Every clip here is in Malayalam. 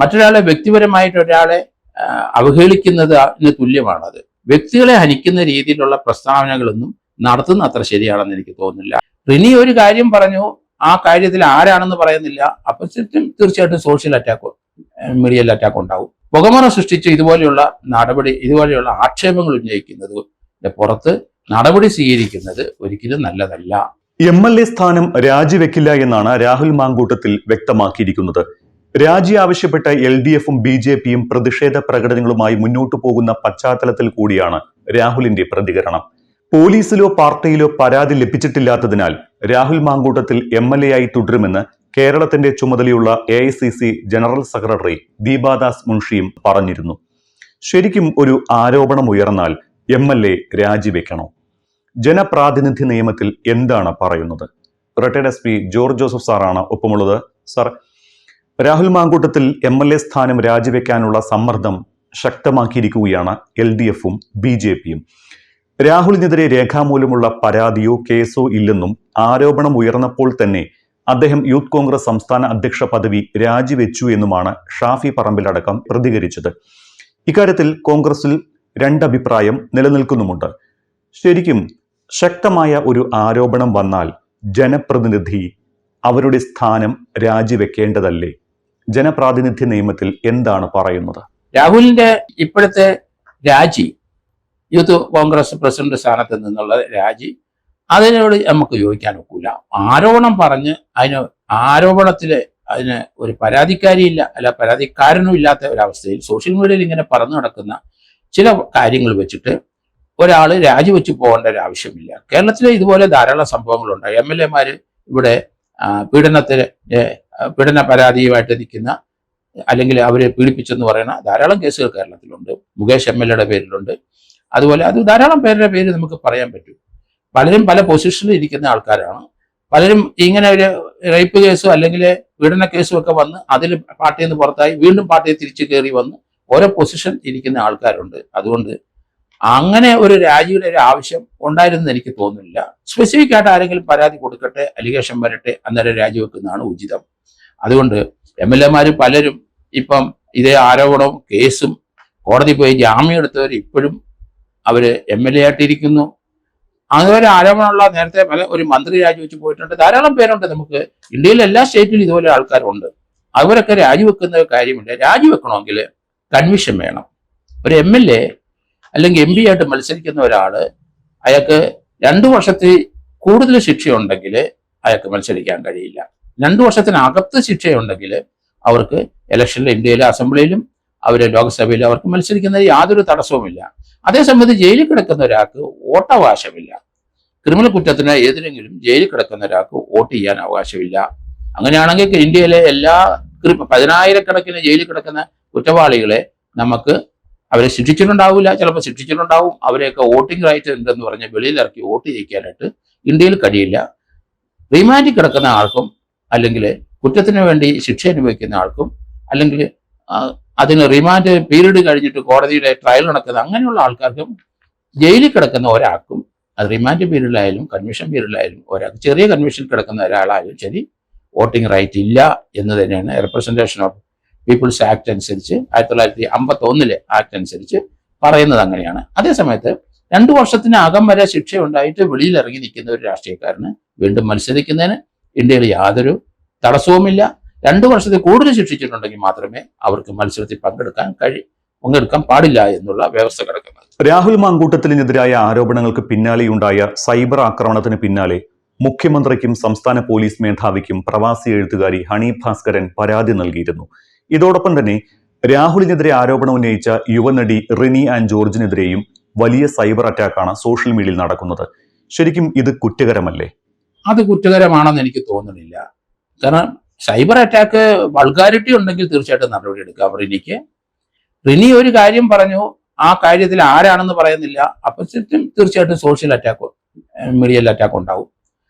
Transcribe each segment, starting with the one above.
മറ്റൊരാളെ വ്യക്തിപരമായിട്ട് ഒരാളെ അവഹേളിക്കുന്നതിന് തുല്യമാണത്. വ്യക്തികളെ ഹനിക്കുന്ന രീതിയിലുള്ള പ്രസ്താവനകളൊന്നും നടത്തുന്ന അത്ര ശരിയാണെന്ന് എനിക്ക് തോന്നുന്നില്ല. റിനി ഒരു കാര്യം പറഞ്ഞു, ആ കാര്യത്തിൽ ആരാണെന്ന് പറയുന്നില്ല, അപ്പൊ തീർച്ചയായിട്ടും സോഷ്യൽ അറ്റാക്കോ മീഡിയൽ അറ്റാക്ക് ഉണ്ടാവും. പുകമറ സൃഷ്ടിച്ച് ഇതുപോലെയുള്ള ആക്ഷേപങ്ങൾ ഉന്നയിക്കുന്നതിന്റെ പുറത്ത് നടപടി സ്വീകരിക്കുന്നത് ഒരിക്കലും നല്ലതല്ല. MLA സ്ഥാനം രാജിവെക്കില്ല എന്നാണ് രാഹുൽ മാങ്കൂട്ടത്തിൽ വ്യക്തമാക്കിയിരിക്കുന്നത്. രാജി ആവശ്യപ്പെട്ട LDFും BJPയും പ്രതിഷേധ പ്രകടനങ്ങളുമായി മുന്നോട്ടു പോകുന്ന പശ്ചാത്തലത്തിൽ കൂടിയാണ് രാഹുലിന്റെ പ്രതികരണം. പോലീസിലോ പാർട്ടിയിലോ പരാതി ലഭിച്ചിട്ടില്ലാത്തതിനാൽ രാഹുൽ മാങ്കൂട്ടത്തിൽ MLA ആയി തുടരുമെന്ന് കേരളത്തിന്റെ ചുമതലയുള്ള AICC ജനറൽ സെക്രട്ടറി ദീപാദാസ് മുൻഷിയും പറഞ്ഞിരുന്നു. ശരിക്കും ഒരു ആരോപണം ഉയർന്നാൽ MLA രാജിവെക്കണോ? ജനപ്രാതിനിധ്യ നിയമത്തിൽ എന്താണ് പറയുന്നത്? റിട്ടയർഡ് SP ജോർജ് ജോസഫ് സാറാണ് ഒപ്പമുള്ളത്. സാർ, രാഹുൽ മാങ്കൂട്ടത്തിൽ MLA സ്ഥാനം രാജിവെക്കാനുള്ള സമ്മർദ്ദം ശക്തമാക്കിയിരിക്കുകയാണ് LDFും BJPയും. രാഹുലിനെതിരെ രേഖാമൂലമുള്ള പരാതിയോ കേസോ ഇല്ലെന്നും ആരോപണം ഉയർന്നപ്പോൾ തന്നെ അദ്ദേഹം യൂത്ത് കോൺഗ്രസ് സംസ്ഥാന അധ്യക്ഷ പദവി രാജിവെച്ചു എന്നുമാണ് ഷാഫി പറമ്പിലടക്കം പ്രതികരിച്ചത്. ഇക്കാര്യത്തിൽ കോൺഗ്രസിൽ രണ്ടഭിപ്രായം നിലനിൽക്കുന്നുമുണ്ട്. ശരിക്കും ശക്തമായ ഒരു ആരോപണം വന്നാൽ ജനപ്രതിനിധി അവരുടെ സ്ഥാനം രാജിവെക്കേണ്ടതല്ലേ? ജനപ്രാതിനിധ്യ നിയമത്തിൽ എന്താണ് പറയുന്നത്? രാഹുലിന്റെ ഇപ്പോഴത്തെ രാജി, യൂത്ത് കോൺഗ്രസ് പ്രസിഡന്റ് സ്ഥാനത്ത് നിന്നുള്ള രാജി, അതിനോട് നമുക്ക് യോജിക്കാൻ ഒക്കില്ല. ആരോപണം പറഞ്ഞ് അതിന് ഒരു പരാതിക്കാരിയില്ല, അല്ല പരാതിക്കാരനും ഇല്ലാത്ത ഒരവസ്ഥയിൽ സോഷ്യൽ മീഡിയയിൽ ഇങ്ങനെ പറന്നു നടക്കുന്ന ചില കാര്യങ്ങൾ വെച്ചിട്ട് ഒരാൾ രാജിവെച്ച് പോകേണ്ട ഒരു ആവശ്യമില്ല. കേരളത്തിലെ ഇതുപോലെ ധാരാളം സംഭവങ്ങളുണ്ട്. MLA ഇവിടെ പീഡന പരാതിയുമായിട്ട് നിൽക്കുന്ന, അല്ലെങ്കിൽ അവരെ പീഡിപ്പിച്ചെന്ന് പറയുന്ന ധാരാളം കേസുകൾ കേരളത്തിലുണ്ട്. മുകേഷ് MLAയുടെ പേരിലുണ്ട്. അതുപോലെ അത് ധാരാളം പേരുടെ പേര് നമുക്ക് പറയാൻ പറ്റും. പലരും പല പൊസിഷനിൽ ഇരിക്കുന്ന ആൾക്കാരാണ്. പലരും ഇങ്ങനെ ഒരു റേപ്പ് കേസോ അല്ലെങ്കിൽ പീഡന കേസും ഒക്കെ വന്ന് അതിൽ പാർട്ടിയിൽ നിന്ന് പുറത്തായി വീണ്ടും പാർട്ടിയിൽ തിരിച്ചു കയറി വന്ന് ഓരോ പൊസിഷൻ ഇരിക്കുന്ന ആൾക്കാരുണ്ട്. അതുകൊണ്ട് അങ്ങനെ ഒരു രാജിയുടെ ഒരു ആവശ്യം ഉണ്ടായിരുന്നെന്ന് എനിക്ക് തോന്നുന്നില്ല. സ്പെസിഫിക് ആയിട്ട് ആരെങ്കിലും പരാതി കൊടുക്കട്ടെ, അലിഗേഷൻ വരട്ടെ, അന്നേരം രാജിവെക്കുന്നതാണ് ഉചിതം. അതുകൊണ്ട് MLA പലരും ഇപ്പം ഇതേ ആരോപണവും കേസും കോടതി പോയി ജാമ്യം എടുത്തവർ ഇപ്പോഴും അവര് MLA ആയിട്ടിരിക്കുന്നു. അതുവരെ ആരോപണമുള്ള നേരത്തെ ഒരു മന്ത്രി രാജിവെച്ച് പോയിട്ടുണ്ട്. ധാരാളം പേരുണ്ട്. നമുക്ക് ഇന്ത്യയിലെ എല്ലാ സ്റ്റേറ്റിലും ഇതുപോലെ ആൾക്കാരുണ്ട്. അവരൊക്കെ രാജിവെക്കുന്ന കാര്യമില്ല. രാജിവെക്കണമെങ്കിൽ കൺവിഷൻ വേണം. ഒരു MLA അല്ലെങ്കിൽ MP ആയിട്ട് മത്സരിക്കുന്ന ഒരാള്, അയാൾക്ക് 2 വർഷത്തിൽ കൂടുതൽ ശിക്ഷയുണ്ടെങ്കിൽ അയാൾക്ക് മത്സരിക്കാൻ കഴിയില്ല. 2 വർഷത്തിനകത്ത് ശിക്ഷയുണ്ടെങ്കിൽ അവർക്ക് ഇലക്ഷനിൽ ഇന്ത്യയിലെ അസംബ്ലിയിലും ലോക്സഭയിലും അവർക്ക് മത്സരിക്കുന്നതിൽ യാതൊരു തടസ്സവുമില്ല. അതേസമയത്ത് ജയിലിൽ കിടക്കുന്ന ഒരാൾക്ക് വോട്ടവകാശമില്ല. ക്രിമിനൽ കുറ്റത്തിന് ഏതിനെങ്കിലും ജയിലിൽ കിടക്കുന്ന ഒരാൾക്ക് വോട്ട് ചെയ്യാൻ അവകാശമില്ല. അങ്ങനെയാണെങ്കിൽ ഇന്ത്യയിലെ എല്ലാ 10,000-കണക്കിന് ജയിലിൽ കിടക്കുന്ന കുറ്റവാളികളെ അവരെ ശിക്ഷിച്ചിട്ടുണ്ടാവില്ല, ചിലപ്പോൾ ശിക്ഷിച്ചിട്ടുണ്ടാവും. അവരെയൊക്കെ വോട്ടിംഗ് റൈറ്റ് ഉണ്ടെന്ന് പറഞ്ഞ് വെളിയിലിറക്കി വോട്ട് ചെയ്യിക്കാനായിട്ട് ഇന്ത്യയിൽ കഴിയില്ല. റിമാൻഡിൽ കിടക്കുന്ന ആൾക്കും, അല്ലെങ്കിൽ കുറ്റത്തിന് വേണ്ടി ശിക്ഷ അനുഭവിക്കുന്ന ആൾക്കും, അല്ലെങ്കിൽ അതിന് റിമാൻഡ് പീരീഡ് കഴിഞ്ഞിട്ട് കോടതിയുടെ ട്രയൽ നടക്കുന്ന അങ്ങനെയുള്ള ആൾക്കാർക്കും ജയിലിൽ കിടക്കുന്ന ഒരാൾക്കും, അത് റിമാൻഡ് പീരീഡിലായാലും കൺവിഷൻ പീരീഡിലായാലും ഒരാൾക്ക്, ചെറിയ കൺവിഷനിൽ കിടക്കുന്ന ഒരാളായാലും ശരി, വോട്ടിംഗ് റൈറ്റ് ഇല്ല എന്ന് തന്നെയാണ് റെപ്രസെന്റേഷൻ ഓഫ് പീപ്പിൾസ് ആക്ട് അനുസരിച്ച് 1951 ആക്ട് അനുസരിച്ച് പറയുന്നത്. അങ്ങനെയാണ്. അതേസമയത്ത് 2 വർഷത്തിനകം വരെ ശിക്ഷ ഉണ്ടായിട്ട് വെളിയിൽ ഇറങ്ങി നിൽക്കുന്ന ഒരു രാഷ്ട്രീയക്കാരന് വീണ്ടും മത്സരിക്കുന്നതിന് ഇന്ത്യയിൽ യാതൊരു തടസ്സവുമില്ല. 2 വർഷത്തിൽ കൂടുതൽ ശിക്ഷിച്ചിട്ടുണ്ടെങ്കിൽ മാത്രമേ അവർക്ക് മത്സരത്തിൽ പങ്കെടുക്കാൻ പാടില്ല എന്നുള്ള വ്യവസ്ഥ കിടക്കുന്നത്. രാഹുൽ മാങ്കൂട്ടത്തിനെതിരായ ആരോപണങ്ങൾക്ക് പിന്നാലെയുണ്ടായ സൈബർ ആക്രമണത്തിന് പിന്നാലെ മുഖ്യമന്ത്രിക്കും സംസ്ഥാന പോലീസ് മേധാവിക്കും പ്രവാസി എഴുത്തുകാരി ഹണി ഭാസ്കരൻ പരാതി നൽകിയിരുന്നു. ഇതോടൊപ്പം തന്നെ രാഹുലിനെതിരെ ആരോപണം ഉന്നയിച്ച യുവനടി റിനി ആൻഡ് ജോർജിനെതിരെയും വലിയ സൈബർ അറ്റാക്കാണ് സോഷ്യൽ മീഡിയയിൽ നടക്കുന്നത്. ശരിക്കും ഇത് കുറ്റകരമല്ലേ? അത് കുറ്റകരമാണെന്ന് എനിക്ക് തോന്നുന്നില്ല. കാരണം സൈബർ അറ്റാക്ക് വൾഗാരിറ്റി ഉണ്ടെങ്കിൽ തീർച്ചയായിട്ടും നടപടി എടുക്കാം. റിനി ഒരു കാര്യം പറഞ്ഞു, ആ കാര്യത്തിൽ ആരാണെന്ന് പറയുന്നില്ല, അപ്പൊ തീർച്ചയായിട്ടും സോഷ്യൽ അറ്റാക്ക്, മീഡിയൽ അറ്റാക്ക് ഉണ്ടാവും.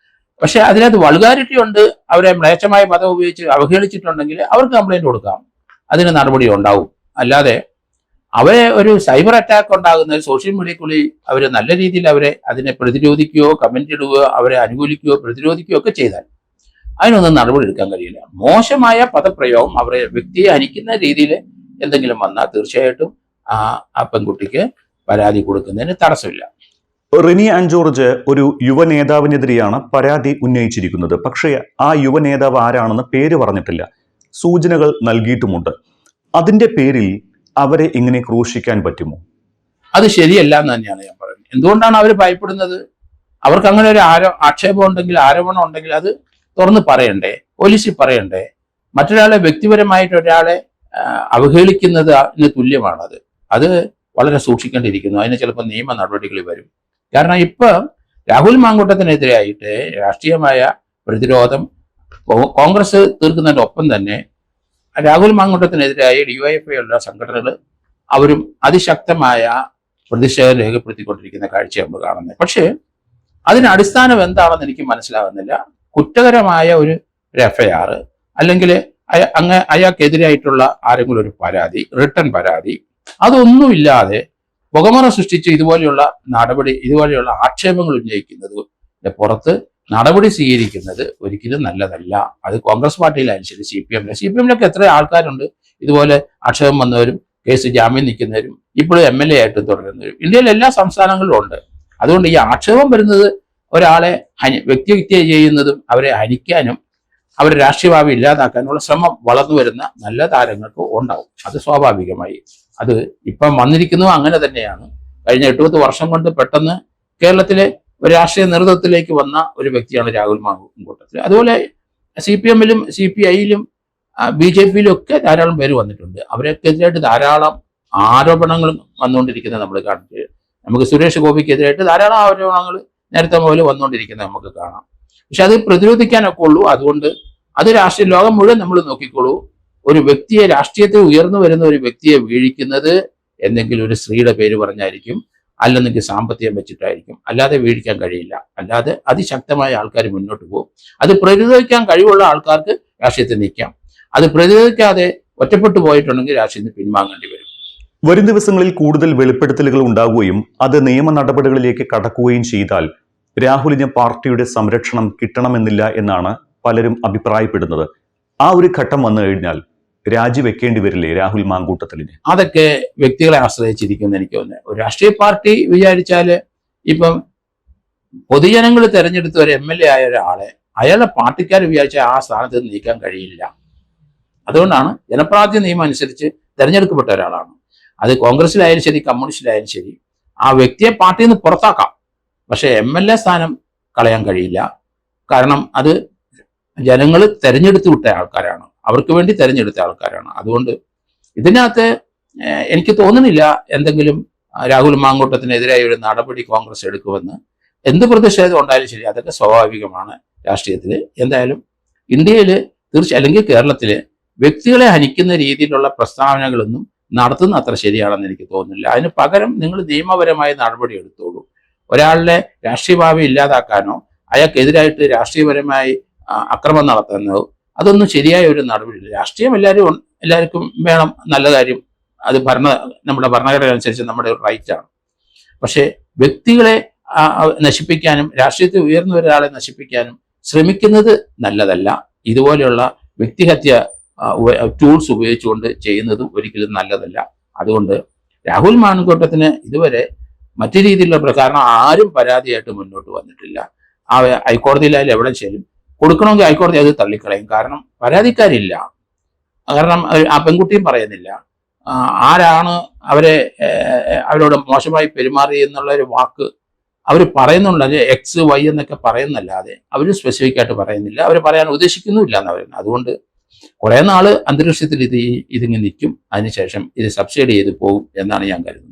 പക്ഷെ അതിനകത്ത് വൾഗാരിറ്റി ഉണ്ട്, അവരെ മ്ലേച്ഛമായ പദം ഉപയോഗിച്ച് അവഹേളിച്ചിട്ടുണ്ടെങ്കിൽ അവർക്ക് കംപ്ലൈന്റ് കൊടുക്കാം, അതിന് നടപടി ഉണ്ടാവും. അല്ലാതെ അവരെ ഒരു സൈബർ അറ്റാക്ക് ഉണ്ടാകുന്നത് സോഷ്യൽ മീഡിയക്കുള്ളിൽ അവർ നല്ല രീതിയിൽ അതിനെ പ്രതിരോധിക്കുകയോ കമന്റ് ഇടുകയോ അവരെ അനുകൂലിക്കുകയോ പ്രതിരോധിക്കുകയോ ഒക്കെ ചെയ്താൽ അതിനൊന്നും നടപടി എടുക്കാൻ കഴിയില്ല. മോശമായ പദപ്രയോഗം അവരെ വ്യക്തിയെ ഹനിക്കുന്ന രീതിയിൽ എന്തെങ്കിലും വന്നാൽ തീർച്ചയായിട്ടും ആ പെൺകുട്ടിക്ക് പരാതി കൊടുക്കുന്നതിന് തടസ്സമില്ല. റിനി ആൻ ജോർജ് ഒരു യുവ നേതാവിനെതിരെയാണ് പരാതി ഉന്നയിച്ചിരിക്കുന്നത്. പക്ഷേ ആ യുവ നേതാവ് ആരാണെന്ന് പേര് പറഞ്ഞിട്ടില്ല, സൂചനകൾ നൽകിയിട്ടുമുണ്ട്. അതിന്റെ പേരിൽ അവരെ ഇങ്ങനെ ക്രൂശിക്കാൻ പറ്റുമോ? അത് ശരിയല്ല എന്ന് തന്നെയാണ് ഞാൻ പറയുന്നത്. എന്തുകൊണ്ടാണ് അവർ ഭയപ്പെടുന്നത്? അവർക്ക് അങ്ങനെ ഒരു ആക്ഷേപം ഉണ്ടെങ്കിൽ, ആരോപണം ഉണ്ടെങ്കിൽ അത് തുറന്ന് പറയണ്ടേ, പോലീസിൽ പറയണ്ടേ? മറ്റൊരാളെ വ്യക്തിപരമായിട്ട് ഒരാളെ അവഹേളിക്കുന്നതിന് തുല്യമാണത്. അത് വളരെ സൂക്ഷിക്കേണ്ടിയിരിക്കുന്നു. അതിന് ചിലപ്പോൾ നിയമ നടപടികൾ വരും. കാരണം ഇപ്പൊ രാഹുൽ മാങ്കൂട്ടത്തിനെതിരായിട്ട് രാഷ്ട്രീയമായ പ്രതിരോധം കോൺഗ്രസ് തീർക്കുന്നതിന്റെ ഒപ്പം തന്നെ രാഹുൽ മാങ്കൂട്ടത്തിനെതിരായി DYFI ഉള്ള സംഘടനകൾ അവരും അതിശക്തമായ പ്രതിഷേധം രേഖപ്പെടുത്തിക്കൊണ്ടിരിക്കുന്ന കാഴ്ച നമ്മൾ കാണുന്നത്. പക്ഷേ അതിന് അടിസ്ഥാനം എന്താണെന്ന് എനിക്ക് മനസ്സിലാകുന്നില്ല. കുറ്റകരമായ ഒരു FIR അല്ലെങ്കിൽ അയാൾക്കെതിരായിട്ടുള്ള ആരെങ്കിലും ഒരു പരാതി, റിട്ടേൺ പരാതി, അതൊന്നുമില്ലാതെ പുകമറ സൃഷ്ടിച്ച് ഇതുപോലെയുള്ള ആക്ഷേപങ്ങൾ ഉന്നയിക്കുന്നതിന്റെ പുറത്ത് നടപടി സ്വീകരിക്കുന്നത് ഒരിക്കലും നല്ലതല്ല. അത് കോൺഗ്രസ് പാർട്ടിയിലായാലും ശരി, CPM-ലൊക്കെ എത്ര ആൾക്കാരുണ്ട് ഇതുപോലെ ആക്ഷേപം വന്നവരും കേസ് ജാമ്യം നിൽക്കുന്നവരും ഇപ്പോഴും MLA ആയിട്ട് തുടരുന്നവരും ഇന്ത്യയിലെ എല്ലാ സംസ്ഥാനങ്ങളിലും ഉണ്ട്. അതുകൊണ്ട് ഈ ആക്ഷേപം വരുന്നത് ഒരാളെ വ്യക്തിഹത്യ ചെയ്യുന്നതും അവരെ ഹനിക്കാനും അവരുടെ രാഷ്ട്രീയഭാവി ഇല്ലാതാക്കാനുള്ള ശ്രമം വളർന്നു വരുന്ന നല്ല താരങ്ങൾക്ക് ഉണ്ടാവും. അത് സ്വാഭാവികമായി. അത് ഇപ്പം വന്നിരിക്കുന്നത് അങ്ങനെ തന്നെയാണ്. കഴിഞ്ഞ 8-10 വർഷം കൊണ്ട് പെട്ടെന്ന് കേരളത്തിലെ ഒരു രാഷ്ട്രീയ നേതൃത്വത്തിലേക്ക് വന്ന ഒരു വ്യക്തിയാണ് രാഹുൽ മാങ്കൂട്ടത്തിൽ. അതുപോലെ CPM-ലും CPI-ലും BJP-യിലും ഒക്കെ ധാരാളം പേര് വന്നിട്ടുണ്ട്. അവരൊക്കെതിരായിട്ട് ധാരാളം ആരോപണങ്ങൾ വന്നുകൊണ്ടിരിക്കുന്നത് നമ്മൾ കണ്ടിട്ട്, നമുക്ക് സുരേഷ് ഗോപിക്കെതിരായിട്ട് ധാരാളം ആരോപണങ്ങൾ നേരത്തെ മുതൽ വന്നുകൊണ്ടിരിക്കുന്നത് നമുക്ക് കാണാം. പക്ഷെ അത് പ്രതിരോധിക്കാനൊക്കെ ഉള്ളൂ. അതുകൊണ്ട് അത് രാഷ്ട്രീയ ലോകം മുഴുവൻ നമ്മൾ നോക്കിക്കോളൂ. ഒരു വ്യക്തിയെ, രാഷ്ട്രീയത്തിൽ ഉയർന്നു വരുന്ന ഒരു വ്യക്തിയെ വീഴിക്കുന്നത് എന്തെങ്കിലും ഒരു സ്ത്രീയുടെ പേര് പറഞ്ഞായിരിക്കും, അല്ലെന്നെങ്കിൽ സാമ്പത്തികം വെച്ചിട്ടായിരിക്കും. അല്ലാതെ വീഴിക്കാൻ കഴിയില്ല. അല്ലാതെ അതിശക്തമായ ആൾക്കാർ മുന്നോട്ട് പോകും. അത് പ്രതിരോധിക്കാൻ കഴിവുള്ള ആൾക്കാർക്ക് രാഷ്ട്രീയത്തിൽ നിൽക്കാം. അത് പ്രതിരോധിക്കാതെ ഒറ്റപ്പെട്ടു പോയിട്ടുണ്ടെങ്കിൽ രാഷ്ട്രീയത്തിൽ പിൻവാങ്ങേണ്ടി വരും. വരും ദിവസങ്ങളിൽ കൂടുതൽ വെളിപ്പെടുത്തലുകൾ ഉണ്ടാവുകയും അത് നിയമ നടപടികളിലേക്ക് കടക്കുകയും ചെയ്താൽ രാഹുലിന് പാർട്ടിയുടെ സംരക്ഷണം കിട്ടണമെന്നില്ല എന്നാണ് പലരും അഭിപ്രായപ്പെടുന്നത്. ആ ഒരു ഘട്ടം വന്നു കഴിഞ്ഞാൽ രാജിവെക്കേണ്ടി വരില്ലേ രാഹുൽ മാങ്കൂട്ടത്തിലിന്? അതൊക്കെ വ്യക്തികളെ ആശ്രയിച്ചിരിക്കുമെന്ന് എനിക്ക് തോന്നുന്നത്. ഒരു രാഷ്ട്രീയ പാർട്ടി വിചാരിച്ചാല് ഇപ്പം പൊതുജനങ്ങൾ തെരഞ്ഞെടുത്ത ഒരു MLA ആയ ഒരാളെ അയാളുടെ പാർട്ടിക്കാർ വിചാരിച്ചാൽ ആ സ്ഥാനത്ത് നീക്കാൻ കഴിയില്ല. അതുകൊണ്ടാണ് ജനപ്രാതിനിധ്യ നിയമം അനുസരിച്ച് തെരഞ്ഞെടുക്കപ്പെട്ട ഒരാളാണ്. അത് കോൺഗ്രസിലായാലും ശരി, കമ്മ്യൂണിസ്റ്റിലായാലും ശരി, ആ വ്യക്തിയെ പാർട്ടിയിൽ നിന്ന് പുറത്താക്കാം. പക്ഷെ MLA സ്ഥാനം കളയാൻ കഴിയില്ല. കാരണം അത് ജനങ്ങൾ തെരഞ്ഞെടുത്ത് വിട്ട ആൾക്കാരാണ്, അവർക്ക് വേണ്ടി തെരഞ്ഞെടുത്ത ആൾക്കാരാണ്. അതുകൊണ്ട് ഇതിനകത്ത് എനിക്ക് തോന്നുന്നില്ല എന്തെങ്കിലും രാഹുൽ മാങ്കൂട്ടത്തിനെതിരായ ഒരു നടപടി കോൺഗ്രസ് എടുക്കുമെന്ന്. എന്ത് പ്രതിഷേധം ഉണ്ടായാലും ശരി, അതൊക്കെ സ്വാഭാവികമാണ് രാഷ്ട്രീയത്തിൽ. എന്തായാലും ഇന്ത്യയിൽ അല്ലെങ്കിൽ കേരളത്തിൽ വ്യക്തികളെ ഹനിക്കുന്ന രീതിയിലുള്ള പ്രസ്താവനകളൊന്നും നടത്തുന്ന അത്ര ശരിയാണെന്ന് എനിക്ക് തോന്നുന്നില്ല. അതിന് പകരം നിങ്ങൾ നിയമപരമായ നടപടി എടുത്തോളൂ. ഒരാളുടെ രാഷ്ട്രീയ ഭാവി ഇല്ലാതാക്കാനോ അയാൾക്കെതിരായിട്ട് രാഷ്ട്രീയപരമായി അക്രമം നടത്തുന്നതോ അതൊന്നും ശരിയായ ഒരു നടപടിയില്ല. രാഷ്ട്രീയം എല്ലാവർക്കും വേണം, നല്ല കാര്യം. അത് നമ്മുടെ ഭരണഘടന അനുസരിച്ച് നമ്മുടെ ഒരു റൈറ്റാണ്. പക്ഷേ വ്യക്തികളെ നശിപ്പിക്കാനും രാഷ്ട്രീയത്തിൽ ഉയർന്നു ഒരാളെ നശിപ്പിക്കാനും ശ്രമിക്കുന്നത് നല്ലതല്ല. ഇതുപോലെയുള്ള വ്യക്തിഹത്യ ടൂൾസ് ഉപയോഗിച്ചുകൊണ്ട് ചെയ്യുന്നതും ഒരിക്കലും നല്ലതല്ല. അതുകൊണ്ട് രാഹുൽ മാങ്കൂട്ടത്തിന് ഇതുവരെ മറ്റു രീതിയിലുള്ള പ്രകാരം ആരും പരാതിയായിട്ട് മുന്നോട്ട് വന്നിട്ടില്ല. ആ ഹൈക്കോടതിയിലായാലും എവിടെ ശരിയും കൊടുക്കണമെങ്കിൽ ഹൈക്കോടതി അത് തള്ളിക്കളയും. കാരണം പരാതിക്കാരില്ല. കാരണം ആ പെൺകുട്ടിയും പറയുന്നില്ല ആരാണ് അവരോട് മോശമായി പെരുമാറി എന്നുള്ള ഒരു വാക്ക് അവർ പറയുന്നുണ്ട്. XY എന്നൊക്കെ പറയുന്നല്ലാതെ അവർ സ്പെസിഫിക് ആയിട്ട് പറയുന്നില്ല. അവർ പറയാൻ ഉദ്ദേശിക്കുന്നുമില്ല എന്ന് പറയുന്നത്. അതുകൊണ്ട് കുറെ നാള് അന്തരീക്ഷത്തിൽ ഇതിങ്ങനെ നിൽക്കും. അതിനുശേഷം ഇത് സബ്സൈഡ് ചെയ്ത് പോകും എന്നാണ് ഞാൻ കരുതുന്നത്.